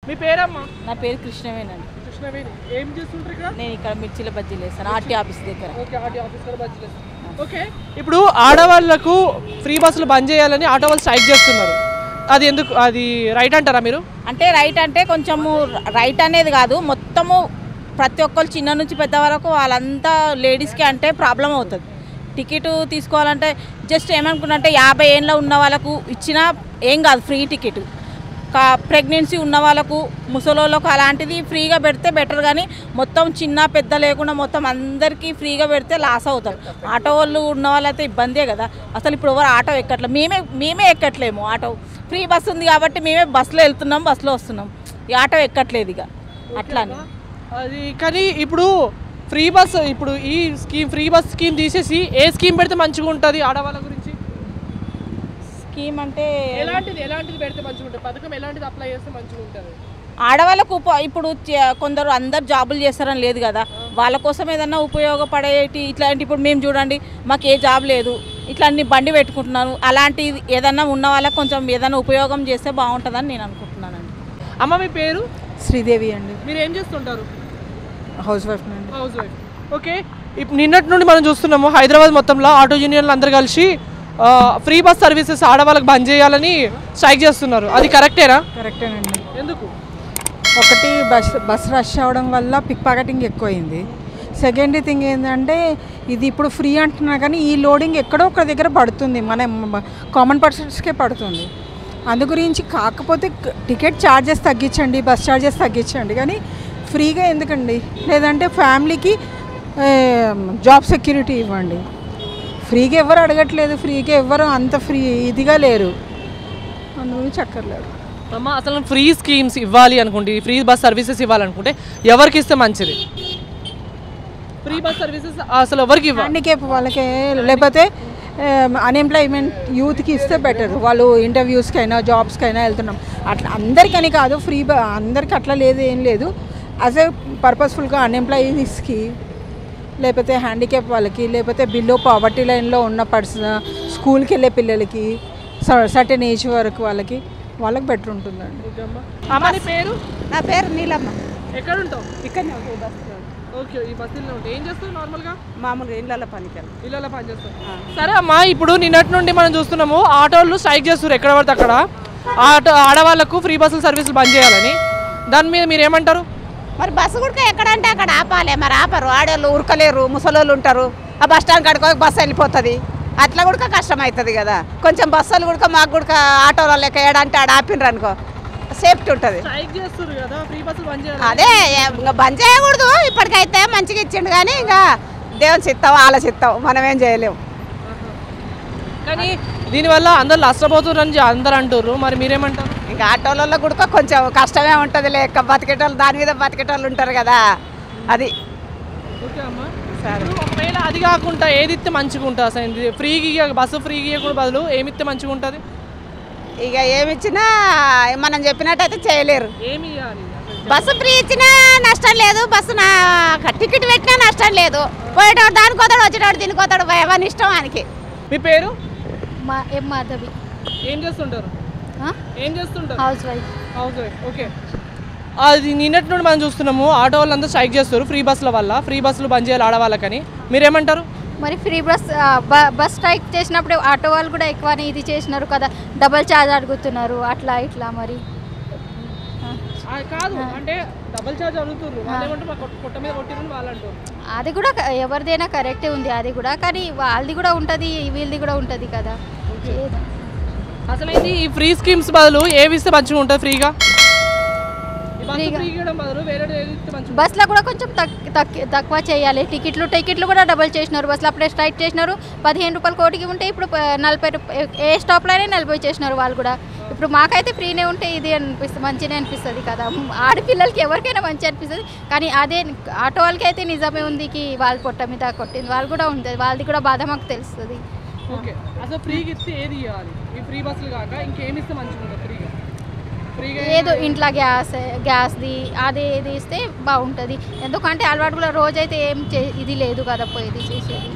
మీ పేరమ్మా? నా పేరు కృష్ణవేనండి. కృష్ణవేణి. ఏం చేస్తుంటారు ఇక్కడ? నేను ఇక్కడ మిర్చిల బజ్జీలు వేస్తాను ఆర్టీ ఆఫీస్ దగ్గర. ఓకే, ఆర్టీ ఆఫీస్ దగ్గర బజ్జీలు వేస్తాను. ఓకే, ఇప్పుడు ఆడవాళ్ళకు ఫ్రీ బస్సులు బంద్ చేయాలని ఆటో వాళ్ళు స్ట్రైక్ చేస్తున్నారు. అది ఎందుకు, అది రైట్ అంటారా మీరు? అంటే రైట్ అంటే కొంచెము రైట్ అనేది కాదు, మొత్తము ప్రతి ఒక్కరు చిన్న నుంచి పెద్ద వరకు వాళ్ళంతా లేడీస్కి అంటే ప్రాబ్లం అవుతుంది. టికెట్ తీసుకోవాలంటే జస్ట్ ఏమనుకున్నంటే 50 ఏళ్ళ ఉన్న వాళ్ళకు ఇచ్చినా ఏం కాదు, ఫ్రీ టికెట్. ప్రెగ్నెన్సీ ఉన్న వాళ్ళకు, ముసలోళ్ళకు అలాంటిది ఫ్రీగా పెడితే బెటర్. కానీ మొత్తం చిన్న పెద్ద లేకుండా మొత్తం అందరికీ ఫ్రీగా పెడితే లాస్ అవుతారు. ఆటో వాళ్ళు ఉన్న వాళ్ళైతే ఇబ్బందే కదా. అసలు ఇప్పుడు ఎవరు ఆటో ఎక్కట్లేదు, మేమే ఎక్కట్లేము. ఆటో ఫ్రీ బస్సు ఉంది కాబట్టి మేమే బస్సులో వెళ్తున్నాం, బస్సులో వస్తున్నాం. ఈ ఆటో ఎక్కట్లేదు ఇక అట్లా అని. అది కానీ ఇప్పుడు ఫ్రీ బస్, ఇప్పుడు ఈ స్కీమ్ ఫ్రీ బస్ స్కీమ్ తీసేసి ఏ స్కీమ్ పెడితే మంచిగా ఉంటుంది ఆడవాళ్ళ గురించి? స్కీమ్ అంటే ఎలాంటిది పెడితే మంచిగా ఉంటుంది? పథకం ఎలాంటిది అప్లై చేస్తే మంచిగా ఉంటుంది? ఆడవాళ్ళకు ఇప్పుడు కొందరు అందరు జాబులు చేస్తారని లేదు కదా, వాళ్ళ కోసం ఏదన్నా ఉపయోగపడేటి ఇట్లాంటి. ఇప్పుడు మేము చూడండి, మాకు ఏ జాబ్ లేదు, ఇట్లా అన్ని బండి పెట్టుకుంటున్నాను. అలాంటి ఏదన్నా ఉన్న వాళ్ళకి కొంచెం ఏదైనా ఉపయోగం చేస్తే బాగుంటుందని నేను అనుకుంటున్నానండి. అమ్మ, మీ పేరు? శ్రీదేవి అండి. మీరు ఏం చేస్తుంటారు? హౌస్ వైఫ్ అండి. House wife. ఓకే, ఇప్పుడు నిన్నటి నుండి మనం చూస్తున్నాము హైదరాబాద్ మొత్తంలో ఆటో యూనియన్లు అందరు కలిసి ఫ్రీ బస్ సర్వీసెస్ ఆడవాళ్ళకి బంద్ చేయాలని స్ట్రైక్ చేస్తున్నారు. అది కరెక్టేనా? కరెక్టేనండి. ఎందుకు? ఒకటి బస్ రష్ అవ్వడం వల్ల పిక్ పాకెటింగ్ ఎక్కువైంది. సెకండ్ థింగ్ ఏంటంటే ఇది ఇప్పుడు ఫ్రీ అంటున్నా కానీ ఈ లోడింగ్ ఎక్కడో ఒక దగ్గర పడుతుంది, మన కామన్ పర్సన్స్కే పడుతుంది. అందు గురించి కాకపోతే టికెట్ ఛార్జెస్ తగ్గించండి, బస్ ఛార్జెస్ తగ్గించండి, కానీ ఫ్రీగా ఎందుకండి? లేదంటే ఫ్యామిలీకి జాబ్ సెక్యూరిటీ ఇవ్వండి. ఫ్రీగా ఎవరు అడగట్లేదు, ఫ్రీగా ఎవరు అంత ఫ్రీ ఇదిగా లేరు, అందు గురించి అక్కర్లేదు. అమ్మ, అసలు ఫ్రీ స్కీమ్స్ ఇవ్వాలి అనుకుంటే, ఫ్రీ బస్ సర్వీసెస్ ఇవ్వాలనుకుంటే ఎవరికి ఇస్తే మంచిది? ఫ్రీ బస్ సర్వీసెస్ అసలు ఎవరికి ఇవ్వాలి? హ్యాండిక్యాప్ వాళ్ళకే, లేకపోతే అన్ఎంప్లాయ్మెంట్ యూత్కి ఇస్తే బెటర్. వాళ్ళు ఇంటర్వ్యూస్కైనా జాబ్స్కైనా వెళ్తున్నాం, అట్లా అందరికని కాదు, ఫ్రీ అందరికి అట్లా లేదు, ఏం లేదు. యాజ్ ఏ పర్పస్ఫుల్గా అన్ఎంప్లాయీస్కి, లేకపోతే హ్యాండిక్యాప్ వాళ్ళకి, లేకపోతే బిలో పావర్టీ లైన్లో ఉన్న స్కూల్కి వెళ్ళే పిల్లలకి, సర్టెన్ ఏజ్ వరకు వాళ్ళకి బెటర్ ఉంటుందండి. అమ్మ, నీ పేరు? నా పేరు నీలమ్మ. ఎక్కడ ఉంటావు? ఇక్కడనే ఉంటుంది బస్సులో. ఓకే, ఈ బస్సులో ఉంటాయి. ఏం చేస్తావు నార్మల్గా? మామూలుగా ఇళ్ళ పనికి ఇళ్ళలో పని చేస్తావు. సరే అమ్మా, ఇప్పుడు నిన్నటి నుండి మనం చూస్తున్నాము ఆటోలు స్ట్రైక్ చేస్తారు ఎక్కడ పడితే అక్కడ, ఆడవాళ్ళకు ఫ్రీ బస్సులు సర్వీసులు బంద్ చేయాలని. దాని మీద మీరు ఏమంటారు? మరి బస్సు కూడా ఎక్కడంటే అక్కడ ఆపాలి, మరి ఆపరు. ఆడవాళ్ళు ఉరకలేరు, ముసలోళ్ళు ఉంటారు. ఆ బస్ స్టాండ్ కాడికి బస్సు వెళ్ళిపోతుంది, అట్లా కూడా కష్టం అవుతుంది కదా. కొంచెం బస్సులు కూడా మాకు కూడా ఆటోలో లెక్క ఏడంటే ఆడ ఆపినరు అనుకో, సేఫ్టీ ఉంటుంది. అదే ఇంకా బంద్ చేయకూడదు. ఇప్పటికైతే మంచిగా ఇచ్చిండు, కానీ ఇంకా దేవుని చిత్తం ఆలోచిస్తాం, మనం ఏం చేయలేము. కానీ దీనివల్ల అందరు నష్టపోతున్నారు అందరు అంటారు, మరి మీరేమంటారు? ఇంకా ఆటోలలో కూడా కొంచెం కష్టమే ఉంటుంది, లేక బతికేటోళ్ళు దాని మీద బతికేటోళ్ళు ఉంటారు కదా, అది. ఓకే అమ్మా, సరే. ఒకవేళ అది కాకుండా ఏది ఇస్తే మంచిగా ఉంటుంది? అసలు ఫ్రీగా బస్సు ఫ్రీగా కూడా బదులు ఏమి ఇస్తే మంచిగా ఉంటుంది? ఇక ఏమి ఇచ్చినా మనం చెప్పినట్టయితే చేయలేరు. ఏమి ఇవ్వాలి? బస్సు ఫ్రీ ఇచ్చినా నష్టం లేదు, బస్సు టికెట్ పెట్టినా నష్టం లేదు. పోయేటోడు దానికి పోతాడు, వచ్చేటోడు దీనికి పోతాడు, ఎవరి ఇష్టం ఆయనకి. మీ పేరు? మాధవి. ఏం చేస్తుంటారు? House wife. House wife. Okay, అది నిన్నటి నుండి మనం చూస్తున్నాము ఆటో వాళ్ళందరూ స్ట్రైక్ చేస్తారు ఫ్రీ బస్సుల వల్ల. ఫ్రీ బస్సులు బంద్ చేయాలి ఆడవాళ్ళకని, మీరేమంటారు? మరి ఫ్రీ బస్ స్ట్రైక్ చేసినప్పుడు ఆటో వాళ్ళు కూడా ఎక్కువనే ఇది చేసినారు కదా, డబల్ ఛార్జ్ అడుగుతున్నారు, అట్లా ఇట్లా. మరి కాదు అంటే డబల్ ఛార్జ్ అడుగుతున్నారు, పొట్ట మీద కొట్టిరని వాళ్ళు అంటారు. అది కూడా ఎవరిదైనా కరెక్టే ఉంది, అది కూడా. కానీ వాళ్ళది కూడా ఉంటుంది, వీళ్ళది కూడా ఉంటుంది కదా. అసలు ఇది ఈ ఫ్రీ స్కీమ్స్ బదులు ఏవి ఇస్తే మంచిగా ఉంటుంది? ఫ్రీగా బస్సులో కూడా కొంచెం తక్కువ చేయాలి. టికెట్లు కూడా డబల్ చేసినారు బస్సులో. అప్పుడే స్ట్రైక్ చేసినారు, 15 రూపాయలు కోటికి ఉంటే ఇప్పుడు 40 ఏ స్టాప్లోనే 40 చేసినారు వాళ్ళు కూడా. ఇప్పుడు మాకైతే ఫ్రీనే ఉంటే ఇది అనిపిస్తుంది, మంచిగా అనిపిస్తుంది కదా. ఆడపిల్లలకి ఎవరికైనా మంచి అనిపిస్తుంది, కానీ అదే ఆటో వాళ్ళకి అయితే నిజమే ఉంది, వాళ్ళు పొట్ట మీద కొట్టింది వాళ్ళు కూడా ఉంటుంది, వాళ్ళది కూడా బాధ మాకు తెలుస్తుంది. ఓకే, అసలు ఫ్రీగా ఇస్తే ఏది ఇవ్వాలి? ఈ ఫ్రీ బస్సులు కాక ఇంకేమి ఇస్తే మంచిగా ఉంటుంది? ఫ్రీగా ఏదో ఇంట్లో గ్యాస్ది అది ఏది ఇస్తే బాగుంటుంది. ఎందుకంటే అలవాటు కూడా రోజైతే ఏం ఇది లేదు కదా పోయేది చేసేది.